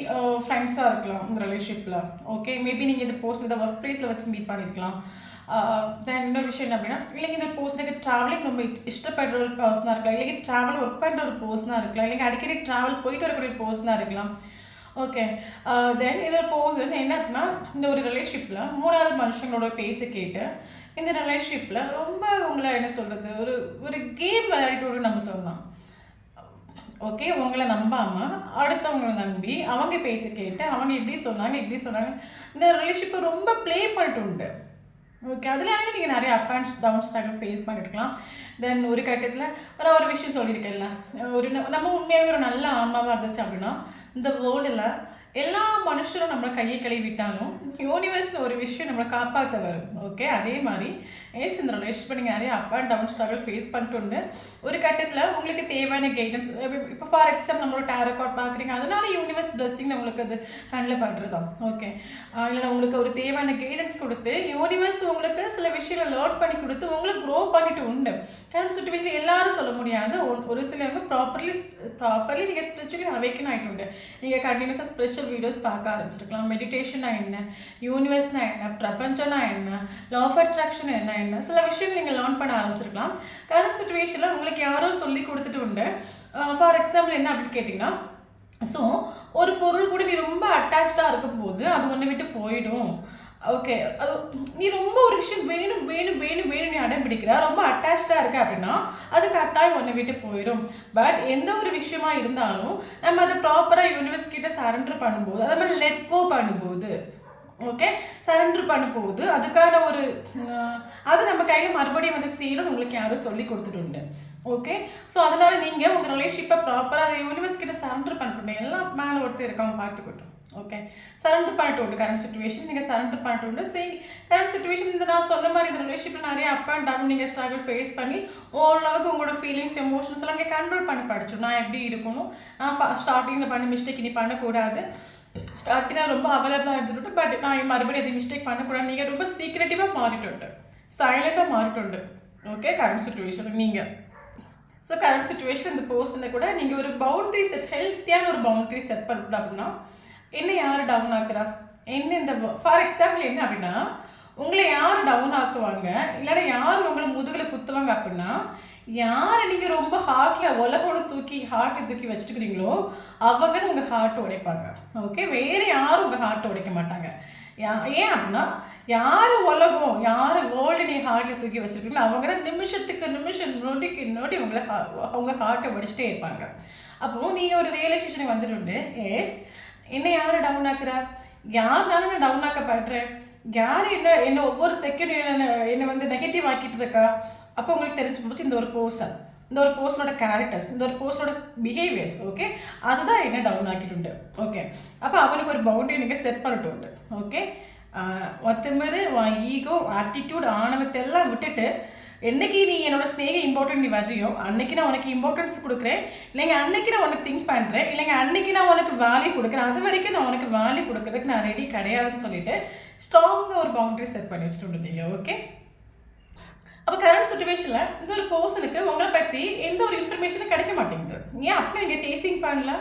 ஃப்ரெண்ட்ஸா இருக்கலாம் இந்த ரிலேஷன்ஷிப்ல. ஓகே. மேபி நீங்க இந்த பெர்சன் இந்த ஒர்க் பிளேஸ்ல வச்சு மீட் பண்ணியிருக்கலாம். தென் இன்னொரு விஷயம் என்ன அப்படின்னா, இல்லைங்க இந்த பெர்சனுக்கு ட்ராவலிங் ரொம்ப இஷ்டப்படுற ஒரு பெர்சனா இருக்கலாம். இல்லைங்க ட்ராவல் ஒர்க் பண்ற ஒரு பெர்சனா இருக்கலாம். இல்லைங்க அடிக்கடி ட்ராவல் போயிட்டு வரக்கூடிய ஒரு பெர்சனா இருக்கலாம். ஓகே. தென் இது ஒரு பெர்சன் என்ன அப்படின்னா, இந்த ஒரு ரிலேஷன்ஷிப்ல 3வது மனுஷங்களோட பேச்ச கேட்டு, இந்த ரிலேஷன்ஷிப்ல ரொம்ப உங்கள என்ன சொல்றது, ஒரு ஒரு கேம் விளையாடிட்டு நம்ம சொல்லலாம். ஓகே. உங்கள நம்பாம, அடுத்தவங்கள நம்பி, அவங்க பேச்ச கேட்டு, அவங்க இப்படி சொன்னாங்க, இப்படி சொன்னாங்க. இந்த ரிலேஷன்ஷிப்ப ரொம்ப ப்ளே பண்ணிட்டு உண்டு. ஓகே. அதுலயாவது நீங்க நெறைய up and down struggle face பண்ணியிருக்கலாம். தென் ஒரு கட்டத்தில நான் ஒரு விஷயம் சொல்லியிருக்கேன்ல, ஒரு நம்ம உண்மையாவே ஒரு நல்ல ஆன்மாவா இருந்துச்சு அப்படின்னா, இந்த வேர்ல்டுல எல்லா மனுஷரும் நம்மள கைய கழுவி விட்டாலும், யூனிவர்ஸ்ல ஒரு விஷயம் நம்மள காப்பாத்த வரும். ஓகே. அதே மாரி இந்த ரிலேஷன்ஷிப்ல நீங்க நெறைய up and down struggle face பண்ணிட்டு உண்டு. ஒரு கட்டத்தில உங்களுக்கு தேவையான கைடன்ஸ் இப்போ ஃபார் எக்ஸாம்பிள் நம்மளோட டாரோ கார்ட் பார்க்குறீங்க. அதனால யூனிவர்ஸ் பிளெஸ்ஸிங் உங்களுக்கு அது கண்ல படுறதாம். ஓகே. இல்லைனா உங்களுக்கு ஒரு தேவையான கைடன்ஸ் குடுத்து, யூனிவர்ஸ் உங்களுக்கு சில விஷயங்கள லேர்ன் பண்ணி குடுத்து, உங்கள க்ரோ பண்ணிட்டு உண்டு. கரண்ட் சிச்சுவேஷன் எல்லாரும் சொல்ல முடியாது. ஒரு சிலவங்க ப்ராப்பர்லி நீங்க ஸ்பிரிச்சுவலி அவேக்கன் ஆயிட்டு உண்டு. நீங்க கண்டினியூஸா ஸ்பிரிச்சுவல் வீடியோஸ் பார்க்க ஆரம்பிச்சிருக்கலாம். மெடிடேஷன்னா என்ன? யூனிவர்ஸ்னா என்ன? பிரபஞ்சம்னா என்ன? லா ஆஃப் அட்ராக்ஷன் என்ன? சில விஷயங்கள் நீங்க லேர்ன் பண்ண ஆரம்பிச்சிருக்கலாம். கரண்ட் சிச்சுவேஷன்ல உங்களுக்கு யாரோ சொல்லி குடுத்துட்டு உண்டு. ஃபார் எக்ஸாம்பிள் என்ன அப்படின்னு கேட்டீங்கன்னா, ஸோ ஒரு பொருள் கூட நீ ரொம்ப அட்டாச்டா இருக்கும்போது, அது உன்னை விட்டு போயிடும். ஓகே. அது நீ ரொம்ப ஒரு விஷயம் வேணும், வேணும், வேணும், வேணும் நீ அடம் பிடிக்கிற, ரொம்ப அட்டாச்டா இருக்க அப்படின்னா, அது கட்டாயம் உன்னை விட்டு போயிடும். பட் எந்த ஒரு விஷயமா இருந்தாலும், நம்ம அதை ப்ராப்பரா யூனிவர்ஸ் கிட்ட சரண்டர் பண்ணும்போது, அதே மாதிரி லெட் கோ பண்ணும்போது, ஓகே, சரண்டர் பண்ணும்போது அதுக்கான ஒரு அது நம்ம கையில் மறுபடியும் வந்து சேரும் உங்களுக்கு யாரும் சொல்லி கொடுத்துட்டு உண்டு. ஓகே. ஸோ அதனால நீங்கள் உங்கள் ரிலேஷன்ஷிப்பை ப்ராப்பராக அதை யூனிவர்ஸ் கிட்ட சரண்டர் பண்ணிட்டு எல்லாம் மேலே ஒருத்தர் இருக்காம பார்த்துக்கிட்டோம். ஓகே. சரண்டர் பண்ணிட்டு உண்டு கரண்ட் சுச்சுவேஷன் நீங்கள் சரண்டர் பண்ணிட்டு உண்டு. சரி, கரண்ட் சுச்சுவேஷன் இந்த நான் சொன்ன மாதிரி இந்த ரிலேஷன்ஷிப்பில் நிறைய அப் அண்ட் டவுன் நீங்கள் ஸ்ட்ரகிள் ஃபேஸ் பண்ணி ஓரளவுக்கு உங்களோட ஃபீலிங்ஸ் எமோஷன்ஸ் எல்லாம் நீங்கள் கண்ட்ரோல் பண்ணி படிச்சிடும். நான் எப்படி இருக்கணும், நான் ஸ்டார்டிங்கில் பண்ண மிஸ்டேக் இனி பண்ணக்கூடாது, ஸ்டார்டிங்காக ரொம்ப அவைலபிளாக இருந்துட்டு பட் நான் மறுபடியும் எதுவும் மிஸ்டேக் பண்ணக்கூடாது. நீங்கள் ரொம்ப சீக்ரெட்டிவாக மாறிட்டு சைலண்டாக மாறிட்டு. ஓகே. கரண்ட் சுச்சுவேஷன் நீங்கள் ஸோ கரண்ட் சுச்சுவேஷன் இந்த பர்சனை கூட நீங்கள் ஒரு பவுண்ட்ரி செட், ஹெல்த்தியான ஒரு பவுண்ட்ரி செட் பண்ணிட்டு அப்படின்னா, என்ன யார் டவுன் ஆக்குறா, என்ன இந்த ஃபார் எக்ஸாம்பிள் என்ன அப்படின்னா, உங்களை யார் டவுன் ஆக்குவாங்க, இல்லைன்னா யார் உங்களை முதுகில் குத்துவாங்க அப்படின்னா, யாரை நீங்கள் ரொம்ப உலகோடு ஹார்ட்டில் தூக்கி வச்சுருக்கிறீங்களோ அவங்க தான் உங்கள் ஹார்ட்டை உடைப்பாங்க. ஓகே. வேறு யாரும் உங்கள் ஹார்ட்டை உடைக்க மாட்டாங்க. ஏன் அப்படின்னா, யார் உலகம், யார் வேர்ல்டு நீ ஹார்ட்டில் தூக்கி வச்சுருக்கீங்களோ அவங்க தான் நிமிஷத்துக்கு நிமிஷம், நொடிக்கு நொடி அவங்க ஹார்ட்டை உடைச்சிட்டே இருப்பாங்க. அப்போது நீங்கள் ஒரு ரியலைசேஷனுக்கு வந்துட்டு எஸ் என்ன யார் டவுன் ஆக்குறா, யாருனாலும் நான் டவுன் ஆக்கப்படுறேன், யார் என்ன ஒவ்வொரு செகண்ட் என்னை வந்து நெகட்டிவ் ஆக்கிட்டு இருக்கா. அப்போ உங்களுக்கு தெரிஞ்சு போச்சு இந்த ஒரு பர்சனோட கேரக்டர்ஸ், இந்த ஒரு பர்சனோட பிஹேவியர்ஸ். ஓகே. அதுதான் என்ன டவுன் ஆக்கிட்டு. ஓகே. அப்போ அவனுக்கு ஒரு பவுண்டரி நீங்கள் செட் பண்ணிட்டு. ஓகே. ஒருத்தர் ஈகோ, ஆட்டிடியூட், ஆணவத்தை எல்லாம் விட்டுட்டு, என்னைக்கு நீ என்னோட ஸ்நேக இம்பார்ட்டன்ட் நீ வர்றியோ அன்னைக்கு நான் உனக்கு இம்பார்ட்டன்ஸ் கொடுக்குறேன், இல்லைங்க அன்னைக்கு நான் உனக்கு திங்க் பண்ணுறேன், இல்லைங்க அன்னைக்கு நான் உனக்கு வேல்யூ கொடுக்குறேன், அது வரைக்கும் நான் உனக்கு வேல்யூ கொடுக்கறதுக்கு நான் ரெடி கிடையாதுன்னு சொல்லிட்டு ஸ்ட்ராங்காக ஒரு பவுண்டரி செட் பண்ணி வச்சுட்டு நீங்கள். ஓகே. அப்போ கரண்ட் சுச்சுவேஷனில் இந்த ஒரு பர்சனுக்கு உங்களை பற்றி எந்த ஒரு இன்ஃபர்மேஷனும் கிடைக்க மாட்டேங்குது. ஏன் அப்போ நீங்கள் சேசிங் பண்ணல.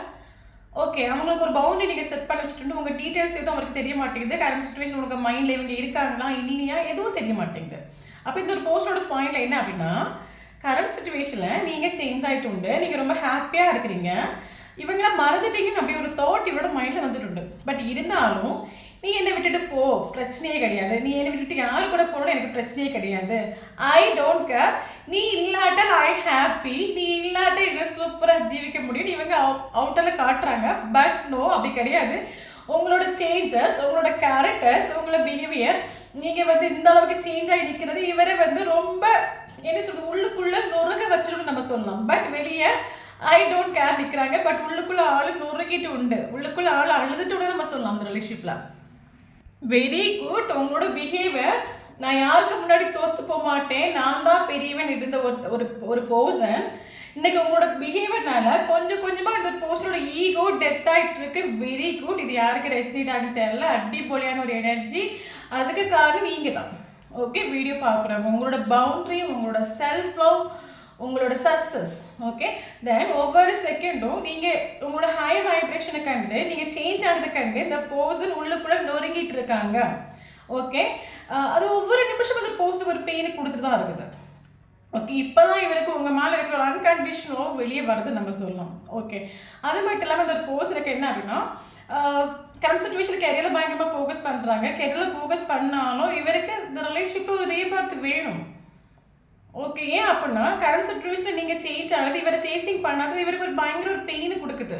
ஓகே. அவங்களுக்கு ஒரு பவுண்டரி நீங்கள் செட் பண்ணி வச்சுட்டு உங்கள் டீட்டெயில்ஸ் எதுவும் அவருக்கு தெரிய மாட்டேங்குது. கரண்ட் சுச்சுவேஷன் உங்களுக்கு மைண்டில் இவங்க இருக்காங்களா இல்லையா எதுவும் தெரிய மாட்டேங்குது. அப்போ இந்த ஒரு போஸ்டோட பாயிண்ட்ல என்ன அப்படின்னா, கரண்ட் சுச்சுவேஷனில் நீங்கள் சேஞ்ச் ஆகிட்டு உண்டு, நீங்கள் ரொம்ப ஹாப்பியாக இருக்கிறீங்க, இவங்களாம் மறந்துட்டீங்கன்னு அப்படி ஒரு தாட் இவரோட மைண்டில் வந்துட்டு. பட் இருந்தாலும் நீ என்னை விட்டுட்டு போ, பிரச்சனையே கிடையாது, நீ என்னை விட்டுட்டு யாரு கூட போகணும் எனக்கு பிரச்சனையே கிடையாது, ஐ டோன்ட் கேர், நீ இல்லாட்ட ஐ ஹாப்பி, நீ இல்லாட்ட என்ன சூப்பராக ஜீவிக்க முடியும் இவங்க அவுட்டரில் காட்டுறாங்க. பட் நோ, அப்படி கிடையாது. உங்களோட சேஞ்சஸ், உங்களோட கேரக்டர்ஸ், உங்களோட பிஹேவியர், நீங்கள் வந்து இந்த அளவுக்கு சேஞ்ச் ஆகி நிற்கிறது இவரை வந்து ரொம்ப என்ன சொல்றது உள்ளுக்குள்ளே நுறுக வச்சிருன்னு நம்ம சொல்லலாம். பட் வெளியே ஐ டோன்ட் கேர் நிற்கிறாங்க. பட் உள்ளுக்குள்ளே ஆள் நுறுகிட்டு உண்டு, உள்ளுக்குள்ளே ஆள் அழுதுட்டு நம்ம சொல்லலாம் அந்த ரிலேஷன்ஷிப்பில். Very good. உங்களோட பிஹேவியர், நான் யாருக்கு முன்னாடி தோற்று போக மாட்டேன், நான் தான் பெரியவன் இருந்த ஒரு பர்சன், இன்னைக்கு உங்களோட பிஹேவியர்னால கொஞ்சம் கொஞ்சமாக இந்த பர்சனோட ஈகோ டெத் ஆகிட்டு இருக்கு. Very good. இது யாருக்கு ரெசினேட் ஆகுன்னு தெரியல, அடிப்பொலியான ஒரு எனர்ஜி. அதுக்கு காரணம் நீங்கள் தான். ஓகே. வீடியோ பார்க்குறவங்க உங்களோட பவுண்ட்ரி, உங்களோட செல்ஃப் லவ், உங்களோட சக்ஸஸ். ஓகே, தென் ஒவ்வொரு செகண்டும் நீங்கள் உங்களோட ஹை வைப்ரேஷனை கண்டு நீங்கள் சேஞ்ச் ஆனது கண்டு இந்த பர்சன் உள்ளுக்குள்ளே நொறுங்கிட்டு இருக்காங்க. ஓகே, அது ஒவ்வொரு நிமிஷம் அந்த பர்சனுக்கு ஒரு பெயினை கொடுத்துட்டு தான் இருக்குது. ஓகே, இப்போ தான் இவருக்கு உங்கள் மேலே இருக்கிற ஒரு அன்கண்டிஷனல் லவ் வெளியே வருது நம்ம சொல்லலாம். ஓகே, அது மட்டும் இல்லாமல் இந்த ஒரு பர்சனுக்கு என்ன அப்படின்னா கரண்ட் சுச்சுவேஷன் கெரியரில் பயங்கரமாக ஃபோக்கஸ் பண்ணுறாங்க. கெரியரில் ஃபோக்கஸ் பண்ணாலும் இவருக்கு இந்த ரிலேஷன்ஷிப்பில் ஒரு ரீபர்த் வேணும். ஓகே, ஏன் அப்படின்னா கரண்ட் சுச்சுவேஷனில் நீங்கள் சேஞ்ச் ஆகுது, இவரை சேசிங் பண்ணாது இவருக்கு ஒரு பயங்கர ஒரு பெயினை கொடுக்குது.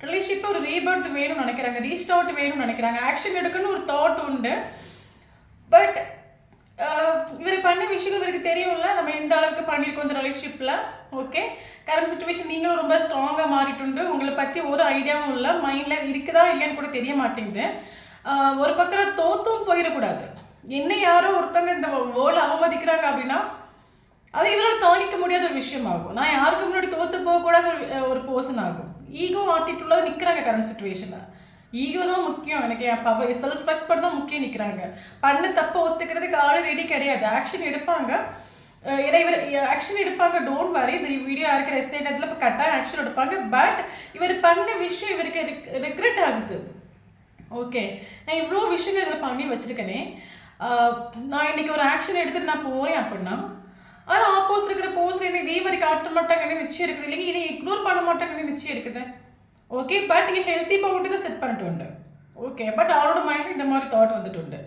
ரிலேஷன்ஷிப்பில் ஒரு ரீபர்த் வேணும்னு நினைக்கிறாங்க, ரீஸ்டார்ட் வேணும்னு நினைக்கிறாங்க, ஆக்ஷன் எடுக்கணும்னு ஒரு தாட் உண்டு. பட் இவருக்கு பண்ண விஷயங்கள் இவருக்கு தெரியும்ல, நம்ம எந்த அளவுக்கு பண்ணியிருக்கோம் இந்த ரிலேஷன்ஷிப்பில். ஓகே, கரண்ட் சுச்சுவேஷன் நீங்களும் ரொம்ப ஸ்ட்ராங்காக மாறிட்டு உங்களை பற்றி ஒரு ஐடியாவும் இல்லை, மைண்டில் இருக்குதா இல்லையான்னு கூட தெரிய மாட்டேங்குது. ஒரு பக்கம் தோத்தும் போயிடக்கூடாது. என்ன யாரோ ஒருத்தங்க இந்த வேர்ல்டு அவமதிக்கிறாங்க அப்படின்னா அது இவரால் தாங்கிக்க முடியாத ஒரு விஷயம் ஆகும். நான் யாருக்கு முன்னாடி தோற்று போகக்கூடாத ஒரு பர்சன் ஆகும். ஈகோ ஆட்டிட்டுள்ள நிற்கிறாங்க கரண்ட் சுச்சுவேஷனில். ஈகோ தான் முக்கியம், எனக்கு என் பவர் செல்ஃப் ரெஸ்பெக்ட் தான் முக்கியம் நிற்கிறாங்க. பண்ண தப்பை ஒத்துக்கிறதுக்கு ஆள் ரெடி கிடையாது. ஆக்ஷன் எடுப்பாங்க, இவர் ஆக்ஷன் எடுப்பாங்க. டோன்ட் வரி, இந்த வீடியோ இருக்கிற எஸ்டேட் இதில் இப்போ கரெக்டாக ஆக்ஷன் எடுப்பாங்க. பட் இவர் பண்ண விஷயம் இவருக்கு ரெக்ரெட் ஆகுது. ஓகே, நான் இவ்வளோ விஷயங்கள் இதில் பண்ணி வச்சுருக்கேனே, நான் இன்றைக்கி ஒரு ஆக்ஷன் எடுத்துகிட்டு நான் போகிறேன் அப்படின்னா அது ஆப்போசிட் இருக்கிற போஸ்ட் என்ன இதே மாதிரி காட்ட மாட்டாங்கன்னு நிச்சயம் இருக்குது, இல்லைங்க இதை இக்னோர் பண்ண மாட்டாங்கன்னு நிச்சயம் இருக்குது. ஓகே, பட் நீங்கள் ஹெல்த்தி பவுண்டரி தான் செட் பண்ணிட்டு உண்டு. ஓகே, பட் அவரோட மைண்டில் இந்த மாதிரி தாட் வந்துட்டு உண்டு.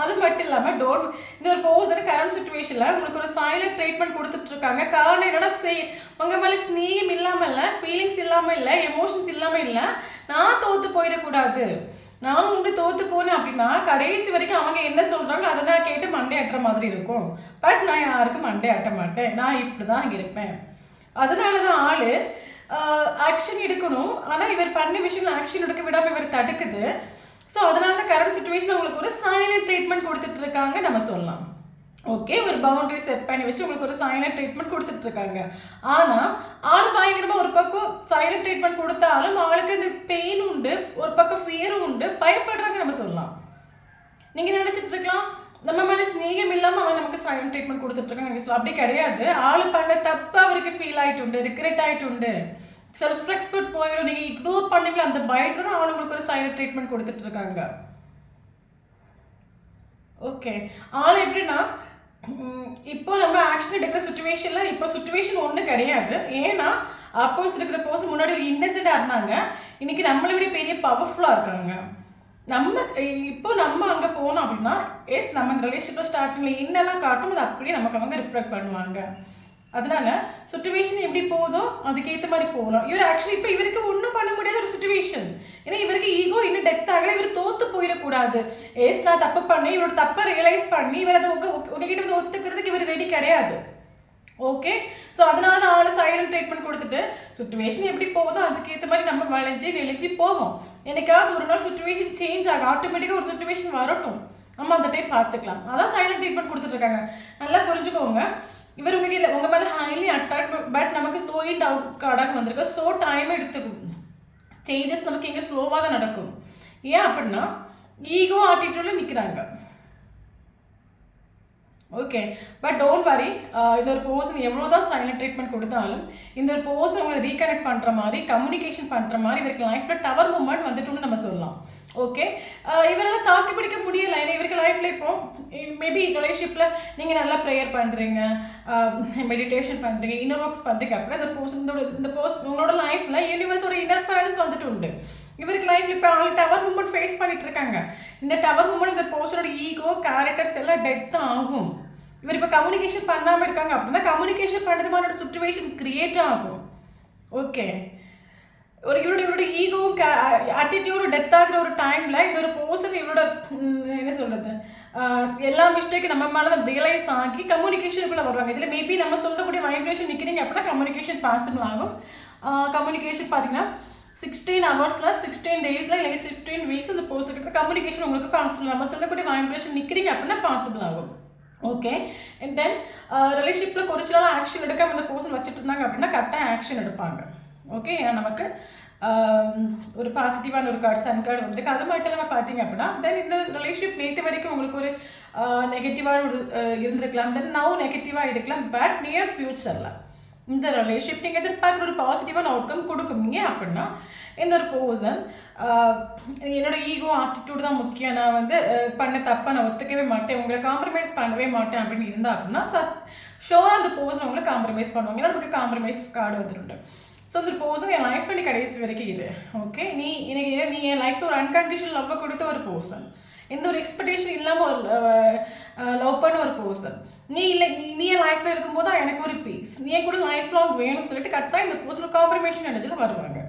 அது மட்டும் இல்லாமல் இந்த ஒரு போஸ்ட் கரண்ட் சுச்சுவேஷனில் உங்களுக்கு ஒரு சைலண்ட் ட்ரீட்மெண்ட் கொடுத்துட்ருக்காங்க. காரணம் என்னன்னா உங்கள் மேலே ஸ்நேகம் இல்லாமல் இல்லை, ஃபீலிங்ஸ் இல்லாமல் இல்லை, எமோஷன்ஸ் இல்லாமல் இல்லை. நான் தோற்று போயிடக்கூடாது, நான் உங்களுக்கு தோற்று போனேன் அப்படின்னா கடைசி வரைக்கும் அவங்க என்ன சொல்கிறாங்களோ அதை நான் கேட்டு மண்டே அட்டுற மாதிரி இருக்கும். பட் நான் யாருக்கும் மண்டே அட்ட மாட்டேன், நான் இப்படி தான் இருப்பேன். அதனால தான் ஆள் ஆக்ஷன் எடுக்கணும், ஆனால் இவர் பண்ண விஷயம் ஆக்ஷன் எடுக்க விடாமல் இவர் தடுக்குது. ஸோ அதனால தான் கரண்ட் சுச்சுவேஷன் உங்களுக்கு ஒரு சைலண்ட் ட்ரீட்மெண்ட் கொடுத்துட்டு இருக்காங்க நம்ம சொல்லலாம். ஓகே, ஒரு பவுண்டரி செட் பண்ணி வச்சு உங்களுக்கு ஒரு சைலண்ட் ட்ரீட்மெண்ட் கொடுத்துட்டு இருக்காங்க. ஆனால் ஆள் பயங்கரமாக ஒரு பக்கம் சைலண்ட் ட்ரீட்மெண்ட் கொடுத்தாலும் ஆளுக்கு இந்த பெயின் உண்டு, ஒரு பக்கம் ஃபியரும் உண்டு, பயப்படுறாங்க நம்ம சொல்லலாம். நீங்கள் நினச்சிட்டு இருக்கலாம் நம்ம மேலே ஸ்நேகம் இல்லாமல் அவன் நமக்கு சைலண்ட் ட்ரீட்மெண்ட் கொடுத்துட்ருக்காங்க. நீங்கள் சொல்ல அப்படி கிடையாது. ஆள் பண்ண தப்பு அவருக்கு ஃபீல் ஆகிட்டு உண்டு, ரிக்ரெட் ஆகிட்டு உண்டு, செல்ஃப் ரெஸ்பெக்ட் போயிடும். நீங்கள் இக்னோர் பண்ணீங்களா அந்த பயத்தில் தான் ஆளுங்களுக்கு ஒரு சைலண்ட் ட்ரீட்மெண்ட் கொடுத்துட்ருக்காங்க. ஓகே, ஆள் எப்படின்னா இப்போ நம்ம ஆக்ஷன் எடுக்கிற சுச்சுவேஷனில் இப்போ சுச்சுவேஷன் ஒன்றும் கிடையாது. ஏன்னா அப்போஸ் இருக்கிற பர்சன் முன்னாடி ஒரு இன்னசென்ட்டாக இருந்தாங்க, இன்றைக்கி நம்மளை விட பெரிய பவர்ஃபுல்லாக இருக்காங்க. இப்போ நம்ம அங்கே போனோம் அப்படின்னா நம்ம இந்த ரிலேஷன்ஷிப்பில் ஸ்டார்டிங்கில் என்னெல்லாம் காட்டும் அது அப்படியே நமக்கு அவங்க ரிஃப்ளெக்ட் பண்ணுவாங்க. அதனால சுச்சுவேஷன் எப்படி போதோ அதுக்கேற்ற மாதிரி போகலாம். இவர் ஆக்சுவலி இப்போ இவருக்கு ஒன்றும் பண்ண முடியாத ஒரு சுச்சுவேஷன். ஏன்னா இவருக்கு ஈகோ இன்னும் டெத் ஆகலை, இவர் தோற்று போயிடக்கூடாது. நான் தப்பு பண்ணி இவரோட தப்பை ரியலைஸ் பண்ணி இவர் அதை உங்ககிட்ட வந்து ஒத்துக்கிறதுக்கு இவர் ரெடி கிடையாது. ஓகே, ஸோ அதனால தான் ஆள் சைலண்ட் ட்ரீட்மெண்ட் கொடுத்துட்டு சுச்சுவேஷன் எப்படி போகுதோ அதுக்கேற்ற மாதிரி நம்ம நெளிஞ்சு போவோம். எனக்காவது ஒரு நாள் சுச்சுவேஷன் சேஞ்ச் ஆகும், ஆட்டோமேட்டிக்காக ஒரு சுச்சுவேஷன் வரட்டும், நம்ம அந்த டைம் பார்த்துக்கலாம். அதான் சைலண்ட் ட்ரீட்மெண்ட் கொடுத்துட்ருக்காங்க. நல்லா புரிஞ்சுக்கோங்க, இவர் உங்கள் மேலே ஹைலி அட்ராக்ட், பட் நமக்கு ஸ்லோ அண்ட் அவுட் கார்டாக வந்திருக்கு. ஸோ டைம் எடுத்துக்கும், சேஞ்சஸ் நமக்கு எங்கே ஸ்லோவாக தான் நடக்கும். ஏன் அப்படின்னா ஈகோ ஆட்டிடியூடில் நிற்கிறாங்க. ஓகே, பட் டோன்ட் வரி, இந்த ஒரு பர்சன் எவ்வளோ தான் சைலண்ட் ட்ரீட்மெண்ட் கொடுத்தாலும் இந்த ஒரு பர்சன் உங்களை ரீகனெக்ட் பண்ணுற மாதிரி கம்யூனிகேஷன் பண்ணுற மாதிரி இவருக்கு லைஃப்பில் டவர் மூமெண்ட் வந்துட்டுன்னு நம்ம சொல்லலாம். ஓகே, இவரால் தாக்கி பிடிக்க முடியலை. ஏன்னா இவருக்கு லைஃப்பில் இப்போ மேபி ரிலேஷன்ஷிப்பில் நீங்கள் நல்லா ப்ரேயர் பண்ணுறீங்க, மெடிடேஷன் பண்ணுறீங்க, இன்னர் ஒர்க்ஸ் பண்ணுறீங்க அப்படின்னா இந்த பர்சன் உங்களோட லைஃப்பில் யூனிவர்ஸோட இன்டர்ஃபரன்ஸ் வந்துட்டு உண்டு. இவருக்கு லைஃப்பில் இப்போ அவங்க டவர் மூமெண்ட் ஃபேஸ் பண்ணிட்டு இருக்காங்க. இந்த டவர் மூமெண்ட் இந்த பர்சனோட ஈகோ கேரக்டர்ஸ் எல்லாம் டெத் ஆகும். இவர் இப்போ கம்யூனிகேஷன் பண்ணாமல் இருக்காங்க அப்படின்னா கம்யூனிகேஷன் பண்ணுறது மாதிரி சுச்சுவேஷன் கிரியேட் ஆகும். ஓகே, இவரோட ஈகோவும் ஆட்டிடியூடும் டெத் ஆகிற ஒரு டைமில் இந்த ஒரு பர்சன் இவரோட என்ன சொல்கிறது எல்லா மிஸ்டேக்கும் நம்ம மேலே தான் ரியலைஸ் ஆகி கம்யூனிகேஷனுக்குள்ளே வருவாங்க. இதில் மேபி நம்ம சொல்லக்கூடிய வைப்ரேஷன் நிற்கிறீங்க அப்படின்னா கம்யூனிகேஷன் பாசிபிள் ஆகும். கம்யூனிகேஷன் பார்த்தீங்கன்னா 16 ஹவர்ஸில் 16 டேஸில் இல்லை 16 வீக்ஸ் அந்த பர்சன்கிட்ட கம்யூனிகேஷன் உங்களுக்கு பாசிபிள். நம்ம சொல்லக்கூடிய வைப்ரேஷன் நிற்கிறீங்க அப்படின்னா பாசிபிள் ஆகும். ஓகே, அண்ட் தென் ரிலேஷன்ஷிப்பில் குறிச்ச நாள் ஆக்ஷன் எடுக்காமல் இந்த பர்சன் வச்சுட்டு இருந்தாங்க அப்படின்னா கரெக்டாக ஆக்ஷன் எடுப்பாங்க. ஓகே, ஏன்னா நமக்கு ஒரு பாசிட்டிவான ஒரு கார்டு சன் கார்டு வந்துருக்கு. அது மட்டும் இல்லாமல் பார்த்தீங்க அப்படின்னா தென் இந்த ரிலேஷன்ஷிப் நேற்று வரைக்கும் உங்களுக்கு ஒரு நெகட்டிவான ஒரு இருந்திருக்கலாம், தென் நவ் நெகட்டிவாக இருக்கலாம். பட் நியர் ஃப்யூச்சரில் இந்த ரிலேஷன்ஷிப் நீங்கள் எதிர்பார்க்குற ஒரு பாசிட்டிவான அவுட்கம் கொடுக்குறீங்க அப்படின்னா இந்த ஒரு பர்சன் என்னோட ஈகோ ஆட்டிடியூட் தான் முக்கியம், நான் வந்து பண்ண தப்பாக நான் ஒத்துக்கவே மாட்டேன், உங்களை காம்ப்ரமைஸ் பண்ணவே மாட்டேன் அப்படின்னு இருந்தால் அப்படின்னா ஷோராக அந்த பர்சன் உங்களை காம்ப்ரமைஸ் பண்ணுவாங்க. ஏன்னா நமக்கு காம்ப்ரமைஸ் கார்டு வந்துருண்டு. ஸோ அந்த பர்சன் என் லைஃப்பில் நீ கடைசி வரைக்கும் இரு. ஓகே, நீ என் லைஃப்பில் ஒரு அன்கண்டிஷனல் லவ்வை கொடுத்த ஒரு பர்சன், எந்த ஒரு எக்ஸ்பெக்டேஷன் இல்லாமல் ஒரு லவ் பண்ண ஒரு பர்சன், நீ இல்லை நீ என் லைஃப்பில் இருக்கும்போது தான் எனக்கு ஒரு பீஸ், நீ என் கூட லைஃப் லாங் வேணும்னு சொல்லிட்டு கரெக்டாக இந்த பர்சன் காம்ப்ரமைஷன் இடத்துல வருவாங்க.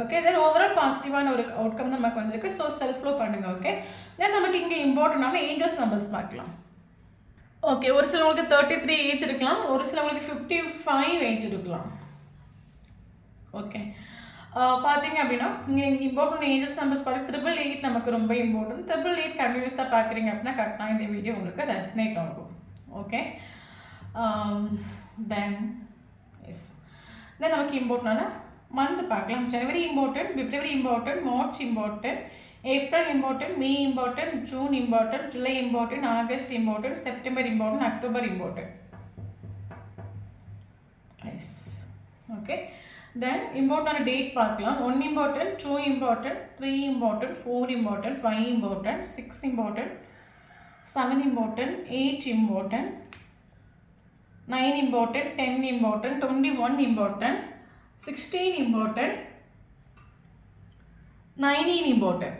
ஓகே, தென் ஓவரால் பாசிட்டிவான ஒரு அவுட்கம் தான் நமக்கு வந்திருக்கு. ஸோ செல்ஃப் லவ் பண்ணுங்கள். ஓகே, தென் நமக்கு இங்கே இம்பார்ட்டண்டான ஏஞ்சல்ஸ் நம்பர்ஸ் பார்க்கலாம். ஓகே, ஒரு சிலவங்களுக்கு 33 ஏஜ் இருக்கலாம், ஒரு சிலவங்களுக்கு 55 ஏஜ் இருக்கலாம். ஓகே, பார்த்தீங்க அப்படின்னா நீங்கள் இம்பார்ட்டன்ட் ஏஞ்சல்ஸ் நம்பர்ஸ் பார்த்து 888 நமக்கு ரொம்ப இம்பார்ட்டன்ட். 888 கண்டினியூஸாக பார்க்குறீங்க அப்படின்னா கரெக்டாக இந்த வீடியோ உங்களுக்கு ரெஸ்னேட் ஆகும். ஓகே, தென் நமக்கு இம்பார்ட்டண்டான மந்த் பார்க்கலாம். January important, February important, March important, April important, May important, June important, July important, August important, September important, October important. Yes. Okay, then important date பார்க்கலாம். 1 important, 2 important, 3 important, 4 important, 5 important, 6 important, 7 important, 8 important, 9 important, 10 important, 21 important, 16 important, 19 important.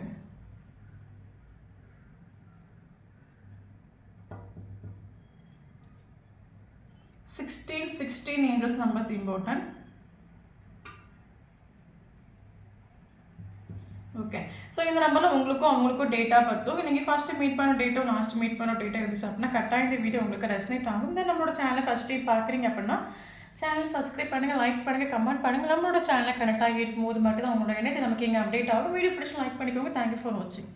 Sixteen angels numbers important. Okay, so இந்த நம்பரில் உங்களுக்கும் data பற்றும் நீங்கள் first meet பண்ண டேட்டோ last meet பண்ண data இருந்துச்சு அப்படின்னா கரெக்டாக இந்த வீடியோ உங்களுக்கு ரெசனேட் ஆகும். தென் நம்மளோட சேனலை ஃபஸ்ட் டைம் பார்க்குறீங்க அப்படின்னா சேனல் சப்ஸ்கிரைப் பண்ணுங்கள், லைக் பண்ணுங்கள், கமெண்ட் பண்ணுங்கள். நம்மளோட சேனலை கனெக்ட் ஆகி இருக்கும்போது மட்டும் தான் உங்களோட எனர்ஜி நமக்கு இங்கே அப்டேட் ஆகும். வீடியோ பிடிச்சி லைக் பண்ணிக்கோங்க. தேங்க்யூ ஃபார் வாட்சிங்.